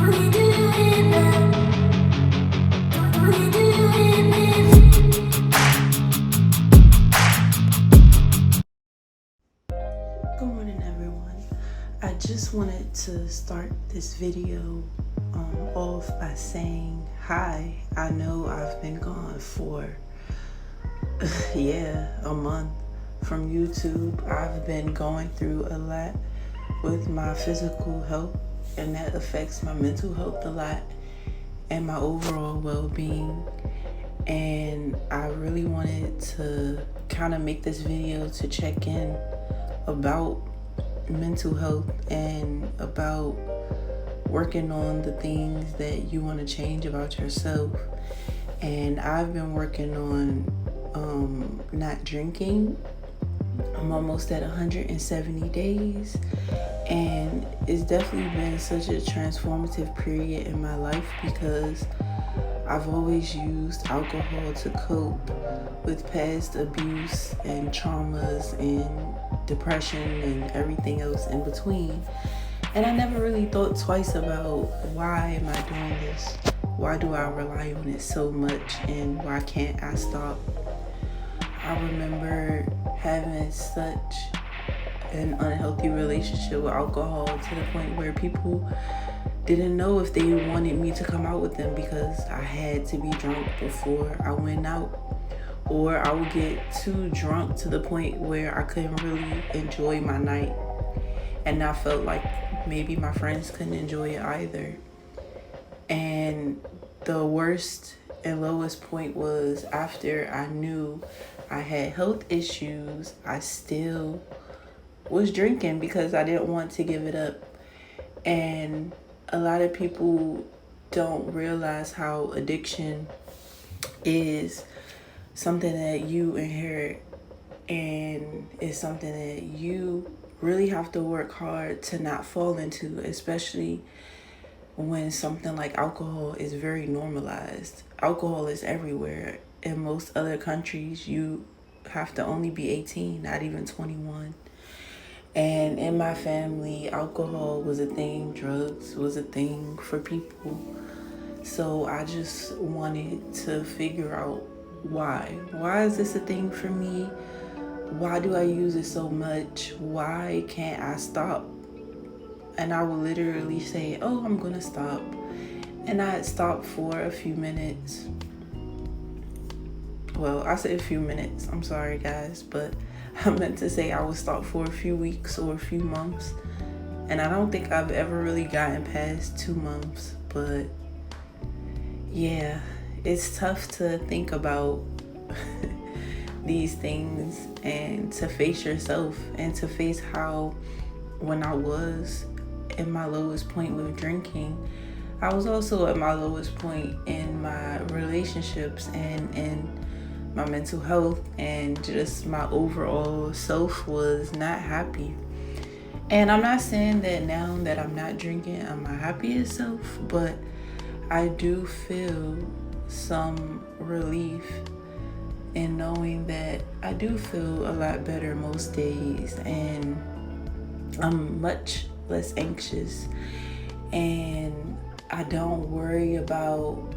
Good morning, everyone. I just wanted to start this video off by saying hi. I know I've been gone for a month from YouTube. I've been going through a lot with my physical health, and that affects my mental health a lot and my overall well-being. And I really wanted to kind of make this video to check in about mental health and about working on the things that you want to change about yourself. And I've been working on not drinking. I'm almost at 170 days, and it's definitely been such a transformative period in my life because I've always used alcohol to cope with past abuse and traumas and depression and everything else in between. And I never really thought twice about, why am I doing this? Why do I rely on it so much, and why can't I stop? I remember having such an unhealthy relationship with alcohol to the point where people didn't know if they wanted me to come out with them because I had to be drunk before I went out. Or I would get too drunk to the point where I couldn't really enjoy my night. And I felt like maybe my friends couldn't enjoy it either. And the worst and lowest point was after I knew I had health issues, I still was drinking because I didn't want to give it up. And a lot of people don't realize how addiction is something that you inherit, and it's something that you really have to work hard to not fall into, especially when something like alcohol is very normalized. Alcohol is everywhere. In most other countries, you have to only be 18, not even 21. And in my family, alcohol was a thing, drugs was a thing for people. So I just wanted to figure out why. Why is this a thing for me? Why do I use it so much? Why can't I stop? And I would literally say, oh, I'm gonna stop. And I'd stop for a few minutes. Well, I said a few minutes. I'm sorry, guys, but I meant to say I would stop for a few weeks or a few months. And I don't think I've ever really gotten past 2 months, but yeah, it's tough to think about these things and to face yourself and to face how when I was at my lowest point with drinking, I was also at my lowest point in my relationships and in my mental health, and just my overall self was not happy. And I'm not saying that now that I'm not drinking, I'm my happiest self, but I do feel some relief in knowing that I do feel a lot better most days, and I'm much less anxious, and I don't worry about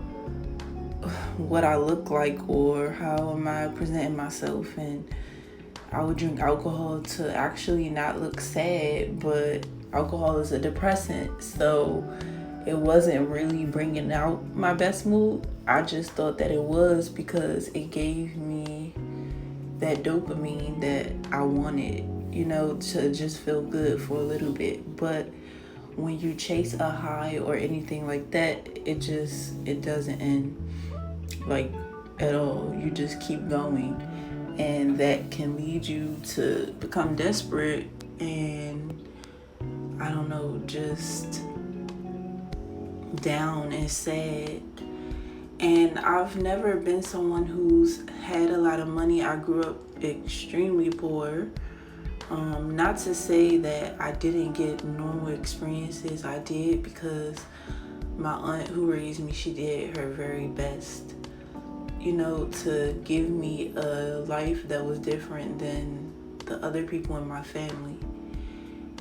what I look like or how am I presenting myself. And I would drink alcohol to actually not look sad, but alcohol is a depressant, so it wasn't really bringing out my best mood. I just thought that it was because it gave me that dopamine that I wanted, to just feel good for a little bit. But when you chase a high or anything like that, it doesn't end like at all. You just keep going, and that can lead you to become desperate and I don't know, just down and sad. And I've never been someone who's had a lot of money. I grew up extremely poor. Not to say that I didn't get normal experiences. I did, because my aunt who raised me, she did her very best, to give me a life that was different than the other people in my family.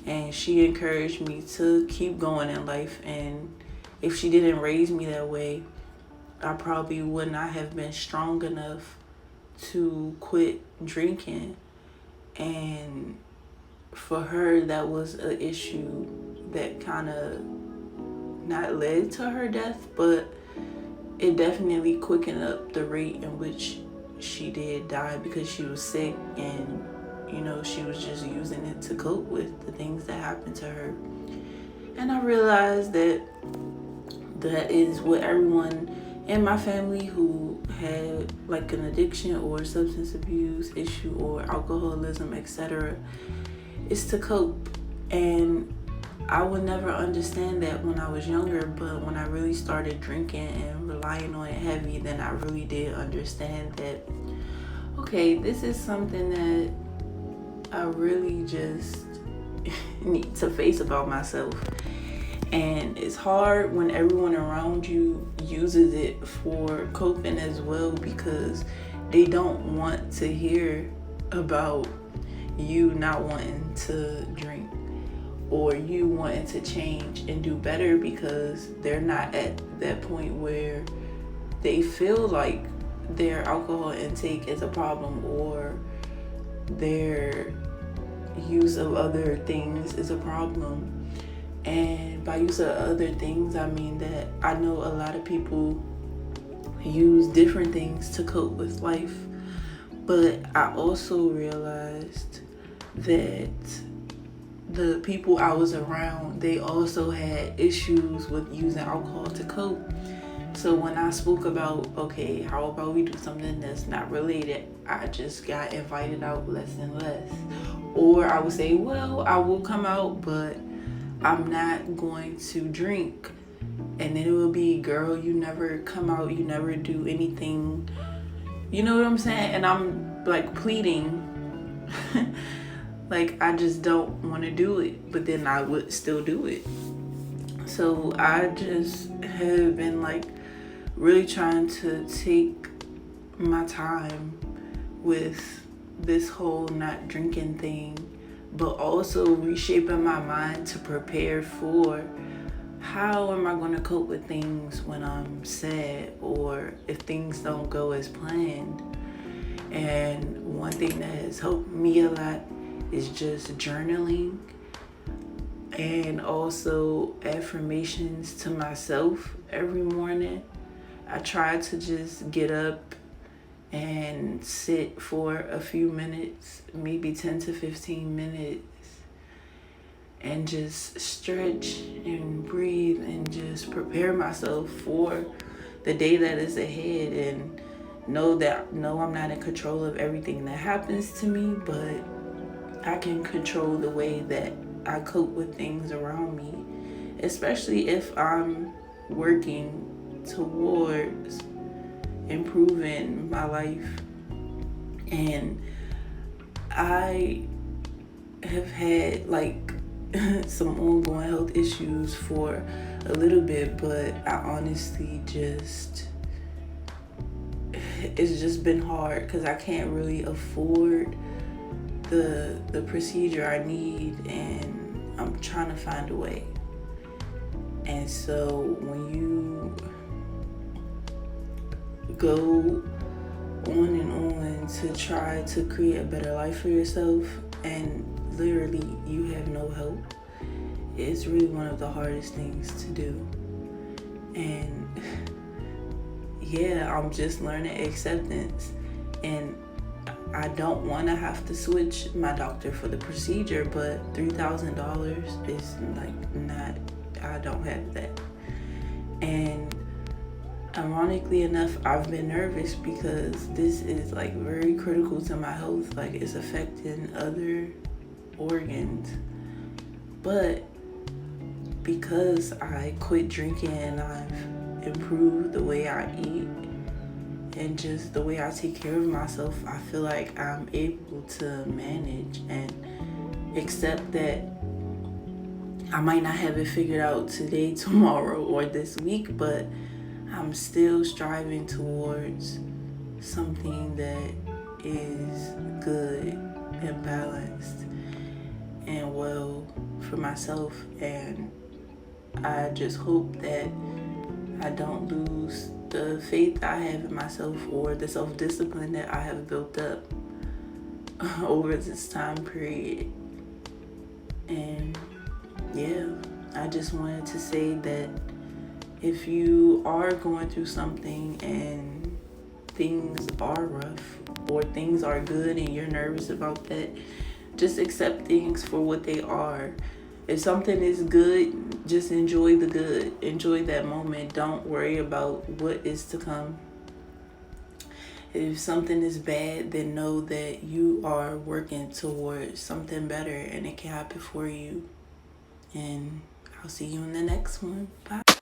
And she encouraged me to keep going in life and if she didn't raise me that way, I probably would not have been strong enough to quit drinking. And for her, that was an issue that kind of not led to her death, but it definitely quickened up the rate in which she did die, because she was sick and, you know, she was just using it to cope with the things that happened to her. And I realized that that is what everyone in my family who had like an addiction or substance abuse issue or alcoholism, etc., is to cope. And I would never understand that when I was younger, but when I really started drinking and relying on it heavy, then I really did understand that, okay, this is something that I really just need to face about myself. And it's hard when everyone around you uses it for coping as well, because they don't want to hear about you not wanting to drink or you wanting to change and do better, because they're not at that point where they feel like their alcohol intake is a problem or their use of other things is a problem. And by use of other things, I mean that I know a lot of people use different things to cope with life, but I also realized that the people I was around, they also had issues with using alcohol to cope. So when I spoke about, okay, how about we do something that's not related, I just got invited out less and less. Or I would say, well, I will come out, but I'm not going to drink. And then it will be, girl, you never come out, you never do anything. You know what I'm saying? And I'm like pleading. Like, I just don't want to do it, but then I would still do it. So I just have been like really trying to take my time with this whole not drinking thing, but also reshaping my mind to prepare for how am I going to cope with things when I'm sad or if things don't go as planned. And one thing that has helped me a lot is just journaling and also affirmations to myself every morning. I try to just get up and sit for a few minutes, maybe 10 to 15 minutes, and just stretch and breathe and just prepare myself for the day that is ahead, and know that I'm not in control of everything that happens to me, but I can control the way that I cope with things around me, especially if I'm working towards improving my life. And I have had like some ongoing health issues for a little bit, but I honestly it's just been hard because I can't really afford the procedure I need, and I'm trying to find a way. And so when you go on and on to try to create a better life for yourself and literally you have no help, it's really one of the hardest things to do. And yeah, I'm just learning acceptance, and I don't want to have to switch my doctor for the procedure, but $3,000 is like not, I don't have that. And ironically enough, I've been nervous because this is like very critical to my health. Like, it's affecting other organs. But because I quit drinking and I've improved the way I eat and just the way I take care of myself, I feel like I'm able to manage and accept that I might not have it figured out today, tomorrow, or this week, but I'm still striving towards something that is good and balanced and well for myself. And I just hope that I don't lose the faith I have in myself or the self-discipline that I have built up over this time period. And yeah, I just wanted to say that if you are going through something and things are rough or things are good and you're nervous about that, just accept things for what they are. If something is good, just enjoy the good. Enjoy that moment. Don't worry about what is to come. If something is bad, then know that you are working towards something better and it can happen for you. And I'll see you in the next one. Bye.